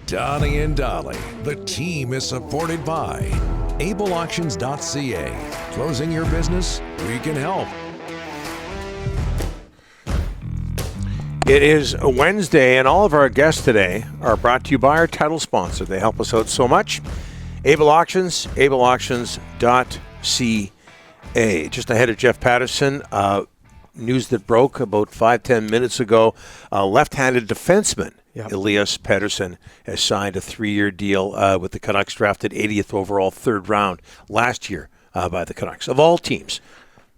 Donnie and Dolly. The team is supported by ableauctions.ca. Closing your business? We can help. It is a Wednesday, and all of our guests today are brought to you by our title sponsor. They help us out so much. Able Auctions, ableauctions.ca. Just ahead of Jeff Paterson, news that broke about 5-10 minutes ago, left-handed defenseman Elias Paterson has signed a 3-year deal with the Canucks, drafted 80th overall, third round last year by the Canucks, of all teams.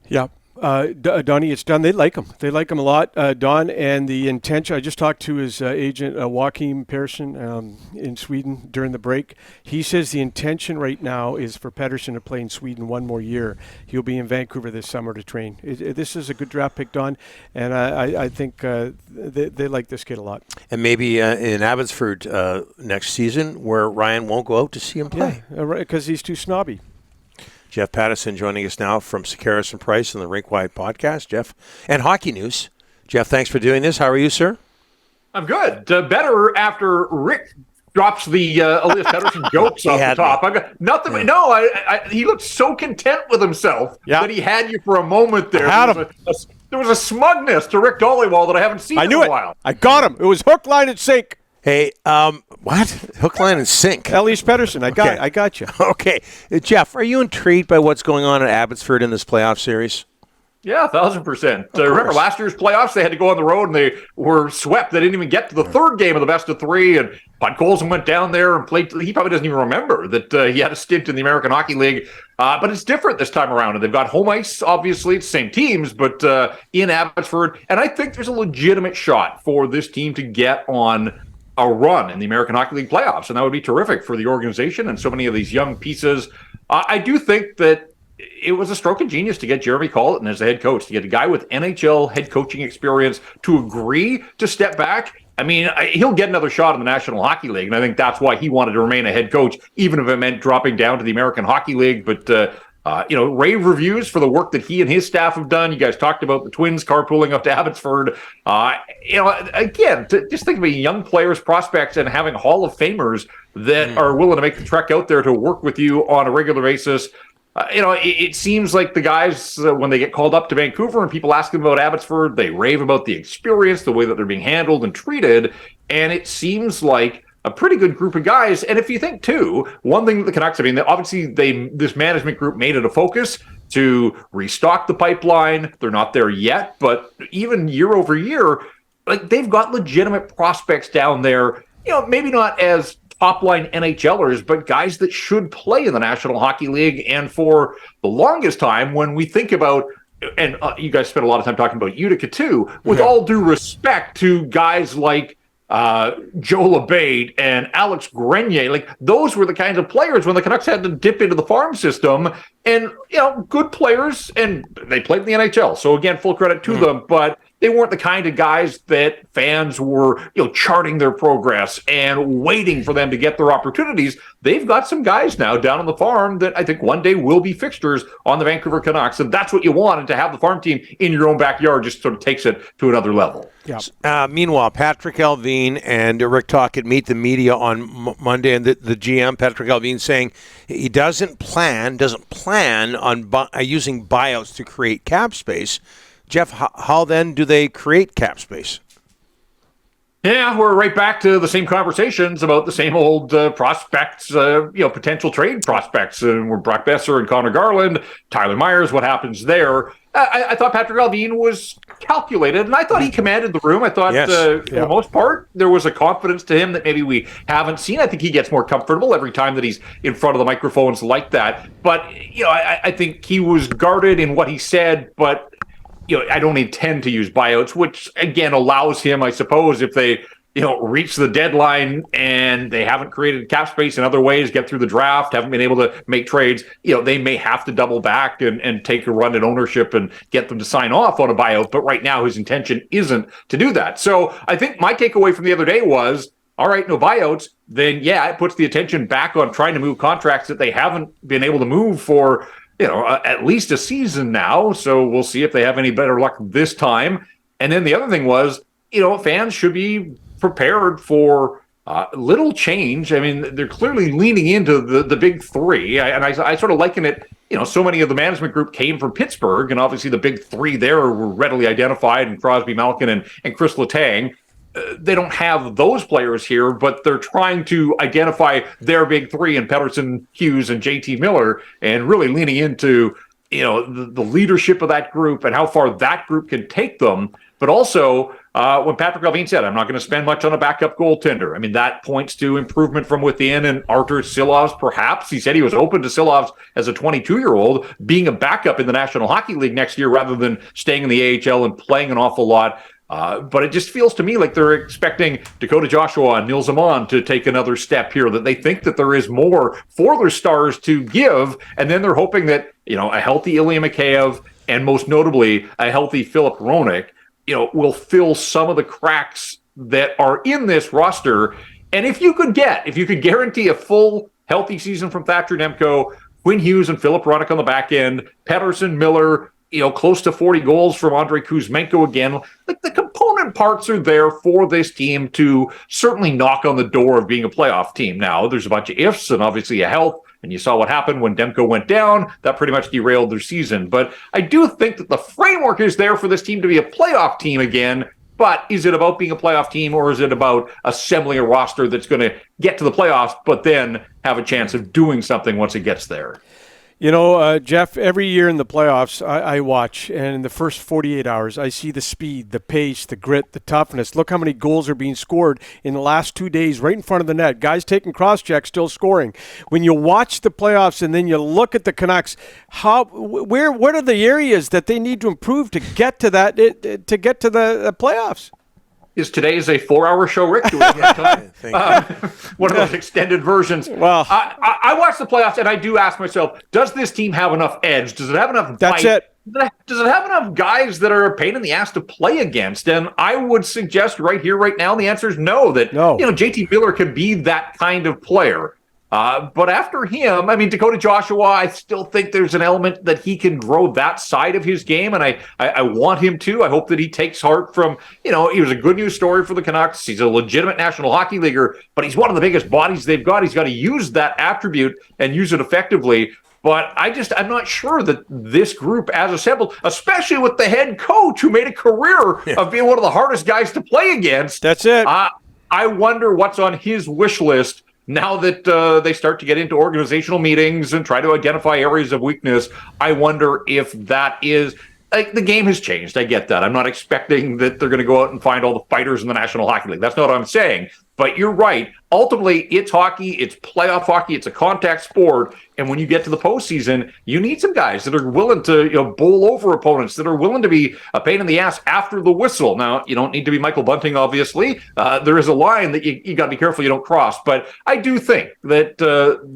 Yeah. Donnie, it's done. They like him. They like him a lot, Don. And the intention, I just talked to his agent, Joachim Paterson, in Sweden during the break. He says the intention right now is for Paterson to play in Sweden one more year. He'll be in Vancouver this summer to train. This is a good draft pick, Don, and I think they like this kid a lot. And maybe in Abbotsford next season, where Ryan won't go out to see him play. Yeah, because he's too snobby. Jeff Paterson joining us now from Sakaris and Price and the Rink Wide podcast. Jeff, and hockey news. Jeff, thanks for doing this. How are you, sir? I'm good. Better after Rick drops the Elias Paterson jokes off the top. I got nothing. Yeah. No, he looked so content with himself that he had you for a moment there. There was a smugness to Rick Dollywall that I haven't seen in a while. I got him. It was hook, line, and sink. Hey, what? Hook, line, and sink. Elias Paterson, I got you. Okay. Jeff, are you intrigued by what's going on at Abbotsford in this playoff series? Yeah, 1,000%. Remember last year's playoffs, they had to go on the road and they were swept. They didn't even get to the third game of the best of three. And Bud Colson went down there and played. He probably doesn't even remember that he had a stint in the American Hockey League. But it's different this time around. And they've got home ice, obviously. It's the same teams, but in Abbotsford. And I think there's a legitimate shot for this team to get on a run in the American Hockey League playoffs, and that would be terrific for the organization and so many of these young pieces. I do think that it was a stroke of genius to get Jeremy Colleton as the head coach, to get a guy with NHL head coaching experience to agree to step back. I mean, he'll get another shot in the National Hockey League, and I think that's why he wanted to remain a head coach, even if it meant dropping down to the American Hockey League. But rave reviews for the work that he and his staff have done. You guys talked about the Twins carpooling up to Abbotsford. Again, just think about young players, prospects, and having Hall of Famers that are willing to make the trek out there to work with you on a regular basis. It seems like the guys, when they get called up to Vancouver and people ask them about Abbotsford, they rave about the experience, the way that they're being handled and treated. And it seems like a pretty good group of guys. And if you think, too, one thing that the Canucks, obviously this management group made it a focus to restock the pipeline. They're not there yet, but even year over year, like, they've got legitimate prospects down there, maybe not as top-line NHLers, but guys that should play in the National Hockey League. And for the longest time, when we think about, and you guys spent a lot of time talking about Utica, too, with all due respect to guys like Joe LeBate and Alex Grenier, like, those were the kinds of players when the Canucks had to dip into the farm system, and good players, and they played in the NHL, so again, full credit to them, but they weren't the kind of guys that fans were charting their progress and waiting for them to get their opportunities. They've got some guys now down on the farm that I think one day will be fixtures on the Vancouver Canucks, and that's what you want. And to have the farm team in your own backyard just sort of takes it to another level. Yeah. Meanwhile, Patrik Allvin and Rick Tocchet meet the media on Monday, and the GM, Patrik Allvin, saying he doesn't plan on using buyouts to create cap space. Jeff, how then do they create cap space? Yeah, we're right back to the same conversations about the same old prospects, potential trade prospects. We're Brock Besser and Connor Garland, Tyler Myers, what happens there? I thought Patrik Allvin was calculated, and I thought he commanded the room. I thought, for the most part, there was a confidence to him that maybe we haven't seen. I think he gets more comfortable every time that he's in front of the microphones like that. But, I think he was guarded in what he said, but I don't intend to use buyouts, which again allows him, I suppose, if they, reach the deadline and they haven't created cap space in other ways, get through the draft, haven't been able to make trades, they may have to double back and take a run at ownership and get them to sign off on a buyout. But right now his intention isn't to do that. So I think my takeaway from the other day was, all right, no buyouts, then it puts the attention back on trying to move contracts that they haven't been able to move for at least a season now. So we'll see if they have any better luck this time. And then the other thing was, fans should be prepared for Little change. I mean, they're clearly leaning into the big three. I sort of liken it, so many of the management group came from Pittsburgh, and obviously the big three there were readily identified, and Crosby, Malkin, and Chris Letang. They don't have those players here, but they're trying to identify their big three in Paterson, Hughes, and JT Miller, and really leaning into the leadership of that group and how far that group can take them. But also, when Patrik Allvin said, I'm not going to spend much on a backup goaltender, I mean, that points to improvement from within, and Artur Silovs, perhaps. He said he was open to Silovs as a 22-year-old being a backup in the National Hockey League next year rather than staying in the AHL and playing an awful lot. But it just feels to me like they're expecting Dakota Joshua and Nils Amon to take another step here, that they think that there is more for their stars to give, and then they're hoping that, a healthy Ilya Mikheyev and most notably a healthy Filip Hronek, will fill some of the cracks that are in this roster. And if you could guarantee a full healthy season from Thatcher Demko, Quinn Hughes and Filip Hronek on the back end, Paterson, Miller, close to 40 goals from Andrei Kuzmenko again. Like, the component parts are there for this team to certainly knock on the door of being a playoff team. Now, there's a bunch of ifs and obviously a health, and you saw what happened when Demko went down. That pretty much derailed their season. But I do think that the framework is there for this team to be a playoff team again. But is it about being a playoff team, or is it about assembling a roster that's going to get to the playoffs but then have a chance of doing something once it gets there? Jeff, every year in the playoffs, I watch, and in the first 48 hours, I see the speed, the pace, the grit, the toughness. Look how many goals are being scored in the last 2 days right in front of the net. Guys taking cross-checks, still scoring. When you watch the playoffs and then you look at the Canucks, what are the areas that they need to improve to get to that, to get to the playoffs? Is today a 4-hour show, Rick? Do we have time? One of those extended versions. Well, I watch the playoffs, and I do ask myself, does this team have enough edge? Does it have enough That's bite? it. Does it have enough guys that are a pain in the ass to play against? And I would suggest right here, right now, the answer is no. JT Miller could be that kind of player. But after him, I mean, Dakota Joshua, I still think there's an element that he can grow that side of his game, and I want him to. I hope that he takes heart from, he was a good news story for the Canucks. He's a legitimate National Hockey Leaguer, but he's one of the biggest bodies they've got. He's got to use that attribute and use it effectively. But I'm not sure that this group as assembled, especially with the head coach who made a career of being one of the hardest guys to play against. That's it. I wonder what's on his wish list now that they start to get into organizational meetings and try to identify areas of weakness. I wonder if that is, the game has changed. I get that. I'm not expecting that they're going to go out and find all the fighters in the National Hockey League. That's not what I'm saying. But you're right. Ultimately, it's hockey. It's playoff hockey. It's a contact sport. And when you get to the postseason, you need some guys that are willing to bowl over opponents, that are willing to be a pain in the ass after the whistle. Now, you don't need to be Michael Bunting, obviously. There is a line that you got to be careful you don't cross. But I do think that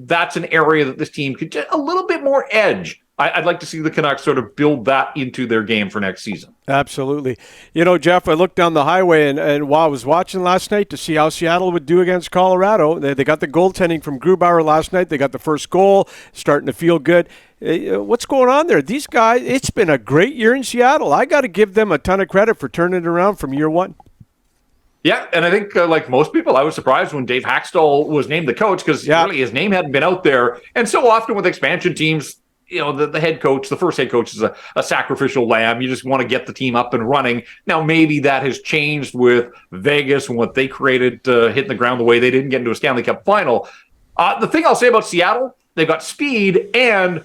that's an area that this team could get a little bit more edge. I'd like to see the Canucks sort of build that into their game for next season. Absolutely. Jeff, I looked down the highway and while I was watching last night to see how Seattle would do against Colorado, they got the goaltending from Grubauer last night. They got the first goal, starting to feel good. What's going on there? These guys, it's been a great year in Seattle. I got to give them a ton of credit for turning it around from year one. Yeah, and I think like most people, I was surprised when Dave Haxtell was named the coach because really his name hadn't been out there. And so often with expansion teams, the head coach, the first head coach is a sacrificial lamb. You just want to get the team up and running. Now, maybe that has changed with Vegas and what they created hitting the ground the way they didn't get into a Stanley Cup final. The thing I'll say about Seattle, they've got speed and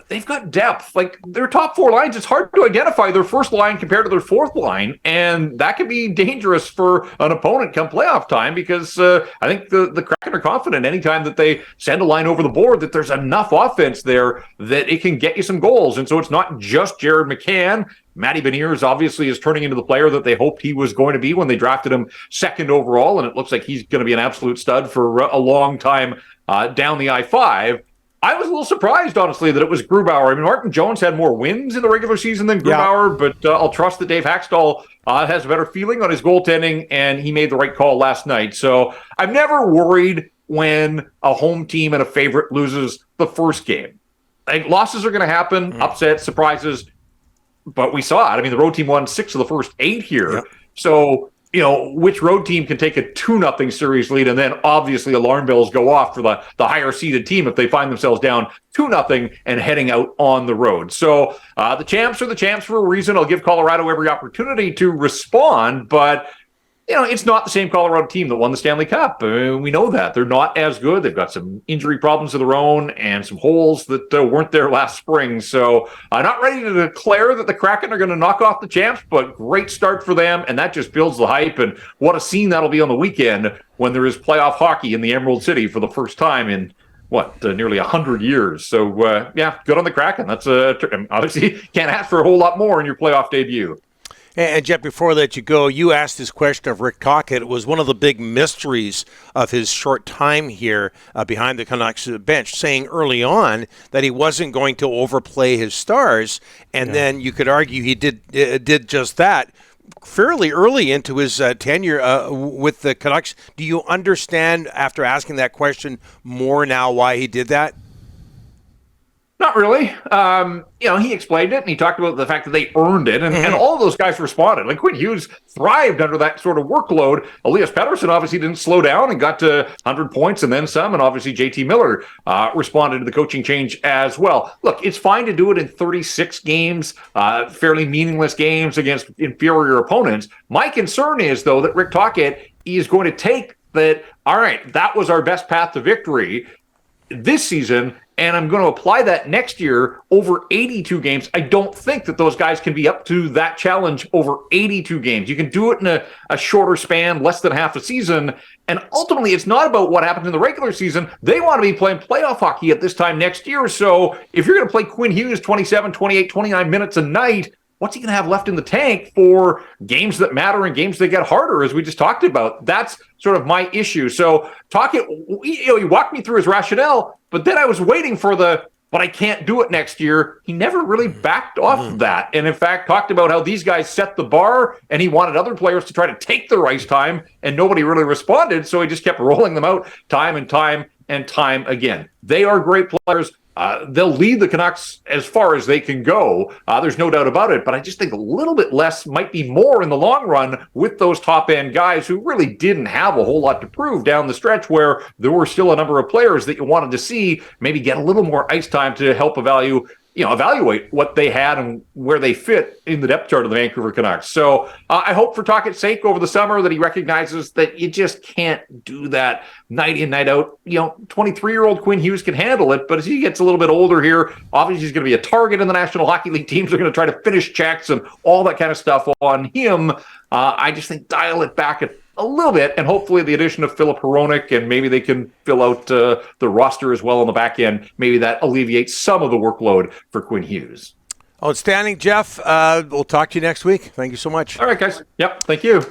they've got depth. Like their top four lines, it's hard to identify their first line compared to their fourth line. And that can be dangerous for an opponent come playoff time because I think the Kraken are confident anytime that they send a line over the board that there's enough offense there that it can get you some goals. And so it's not just Jared McCann. Matty Beniers obviously is turning into the player that they hoped he was going to be when they drafted him second overall. And it looks like he's going to be an absolute stud for a long time down the I-5. I was a little surprised, honestly, that it was Grubauer. I mean, Martin Jones had more wins in the regular season than Grubauer, but I'll trust that Dave Haxtell has a better feeling on his goaltending, and he made the right call last night. So I'm never worried when a home team and a favorite loses the first game. I think losses are going to happen, upsets, surprises, but we saw it. I mean, the road team won 6 of the first 8 here. Yep. So which road team can take a 2-0 series lead, and then obviously alarm bells go off for the higher seeded team if they find themselves down 2-0 and heading out on the road. So the champs are the champs for a reason. I'll give Colorado every opportunity to respond, but it's not the same Colorado team that won the Stanley Cup. We know that. They're not as good. They've got some injury problems of their own and some holes that weren't there last spring. So I'm not ready to declare that the Kraken are going to knock off the champs, but great start for them, and that just builds the hype. And what a scene that'll be on the weekend when there is playoff hockey in the Emerald City for the first time in nearly 100 years. So, good on the Kraken. That's obviously can't ask for a whole lot more in your playoff debut. And Jeff, before I let you go, you asked this question of Rick Tocchet. It was one of the big mysteries of his short time here behind the Canucks bench, saying early on that he wasn't going to overplay his stars, and then you could argue he did just that fairly early into his tenure with the Canucks. Do you understand, after asking that question, more now why he did that? Not really. He explained it, and he talked about the fact that they earned it, and all of those guys responded. Like Quinn Hughes thrived under that sort of workload. Elias Pettersson obviously didn't slow down and got to 100 points and then some, and obviously JT Miller responded to the coaching change as well. Look, it's fine to do it in 36 games, fairly meaningless games against inferior opponents. My concern is, though, that Rick Tocchet is going to take that, all right, that was our best path to victory this season, and I'm going to apply that next year over 82 games. I don't think that those guys can be up to that challenge over 82 games. You can do it in a shorter span, less than half a season, and ultimately it's not about what happens in the regular season. They want to be playing playoff hockey at this time next year. So if you're going to play Quinn Hughes 27, 28, 29 minutes a night, what's he going to have left in the tank for games that matter and games that get harder, as we just talked about? That's sort of my issue. So Tocchet, he walked me through his rationale, but then I was waiting for but I can't do it next year. He never really backed off of that. And in fact, talked about how these guys set the bar and he wanted other players to try to take their ice time, and nobody really responded. So he just kept rolling them out time and time and time again. They are great players. They'll lead the Canucks as far as they can go. There's no doubt about it. But I just think a little bit less might be more in the long run with those top-end guys who really didn't have a whole lot to prove down the stretch, where there were still a number of players that you wanted to see maybe get a little more ice time to help evaluate what they had and where they fit in the depth chart of the Vancouver Canucks. So I hope for Tocchet's sake over the summer that he recognizes that you just can't do that night in, night out. 23-year-old Quinn Hughes can handle it, but as he gets a little bit older here, obviously he's going to be a target in the National Hockey League. Teams are going to try to finish checks and all that kind of stuff on him. I just think dial it back a little bit, and hopefully the addition of Filip Hronek, and maybe they can fill out the roster as well on the back end. Maybe that alleviates some of the workload for Quinn Hughes. Outstanding, Jeff. We'll talk to you next week. Thank you so much. All right, guys. Yep, thank you.